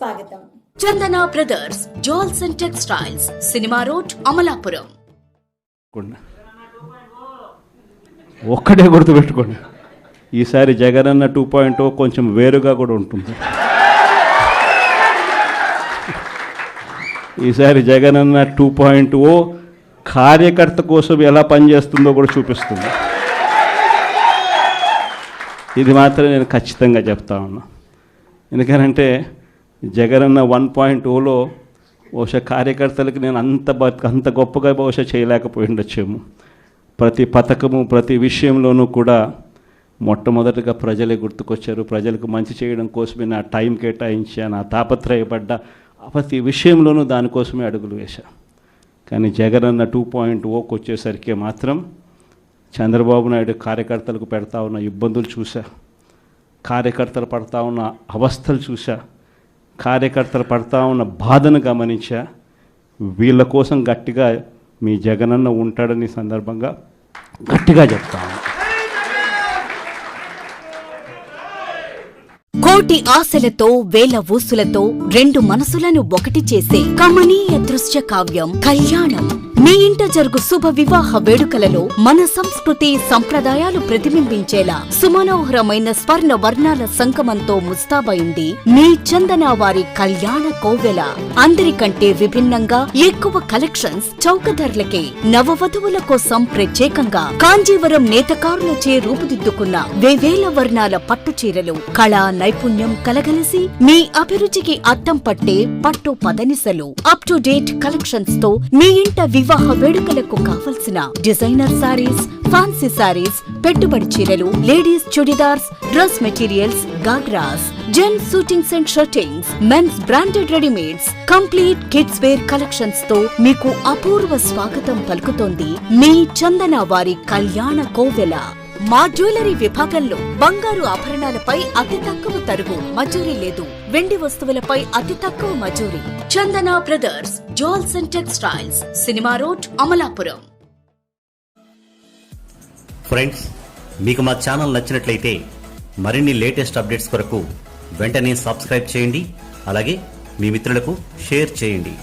స్వాగతం. Chandana brothers jewels and textiles, cinema road, Amalapuram. ఒక్కటే గుర్తుపెట్టుకోండి, ఈసారి జగనన్న 2.0 కొంచెం వేరుగా కూడా ఉంటుంది. ఈసారి జగనన్న 2.0 కార్యకర్త కోసం ఎలా పనిచేస్తుందో కూడా చూపిస్తుంది. ఇది మాత్రం నేను ఖచ్చితంగా చెప్తా ఉన్నా. ఎందుకనంటే జగనన్న 1.0లో బహుశా కార్యకర్తలకు నేను అంత గొప్పగా బహుశా చేయలేకపోయి ఉండొచ్చేమో. ప్రతి పథకము, ప్రతి విషయంలోనూ కూడా మొట్టమొదటిగా ప్రజలే గుర్తుకొచ్చారు. ప్రజలకు మంచి చేయడం కోసమే నా టైం కేటాయించా, నా తాపత్రయపడ్డా, ప్రతి విషయంలోనూ దానికోసమే అడుగులు వేశా. కానీ జగనన్న 2.0కి వచ్చేసరికి మాత్రం చంద్రబాబు నాయుడు కార్యకర్తలకు పెడతా ఉన్న ఇబ్బందులు చూసా, కార్యకర్తలు పడతా ఉన్న అవస్థలు చూసా, కార్యకర్తలు పడతా ఉన్న బాధను గమనించా. వీళ్ళ కోసం గట్టిగా మీ జగనన్న ఉంటాడని సందర్భంగా గట్టిగా చెప్తాను. కోటి ఆశలతో, వేల ఊసులతో రెండు మనసులను ఒకటి చేసే కమనీయ దృశ్య కావ్యం కళ్యాణం. మీ ఇంట జరుగు శుభ వివాహ వేడుకలలో మన సంస్కృతి సంప్రదాయాలు ప్రతిబింబించేలా సుమనోహరమైన స్వర్ణ వర్ణాల సంగమంతో ముస్తాబైంది మీ చందన వారి కళ్యాణ కోవెల. అందరికంటే విభిన్నంగా ఎక్కువ కలెక్షన్స్ చౌక ధరలకే నవవధువుల కోసం ప్రత్యేకంగా కాంజీవరం నేతకారులచే రూపుదిద్దుకున్న వేవేల వర్ణాల పట్టు చీరలు, కళా నైపుణ్యం కలగలిసి మీ అభిరుచికి అద్దం పట్టే పట్టు పదనిసలు, అప్ టు డేట్ కలెక్షన్స్ తో మీ ఇంట వివాహ వేడుకలకు కావలసిన డిజైనర్ సారీస్, ఫ్యాన్సీ సారీస్, పెట్టుబడి చీరలు, ladies churidars, dress materials, ghagras, gents suitings and shirtings, men's branded readymades, complete kids wear collections తో మీకు అపూర్వ స్వాగతం పలుకుతోంది మీ చందన వారి కళ్యాణ కోవెల. మా జ్యువెలరీ విభాగంలో బంగారు ఆభరణాలపై అతి తక్కువ తరుగు, మజూరీ లేదు. వెండి వస్తువులపై అతి తక్కువ మజూరీ. Chandana brothers jewels and textiles, cinema road, Amalapuram. Friends, మీకు మా ఛానల్ నచ్చినట్లయితే మరిన్ని లేటెస్ట్ అప్డేట్స్ కొరకు వెంటనే సబ్స్క్రైబ్ చేయండి. అలాగే మీ మిత్రులకు షేర్ చేయండి.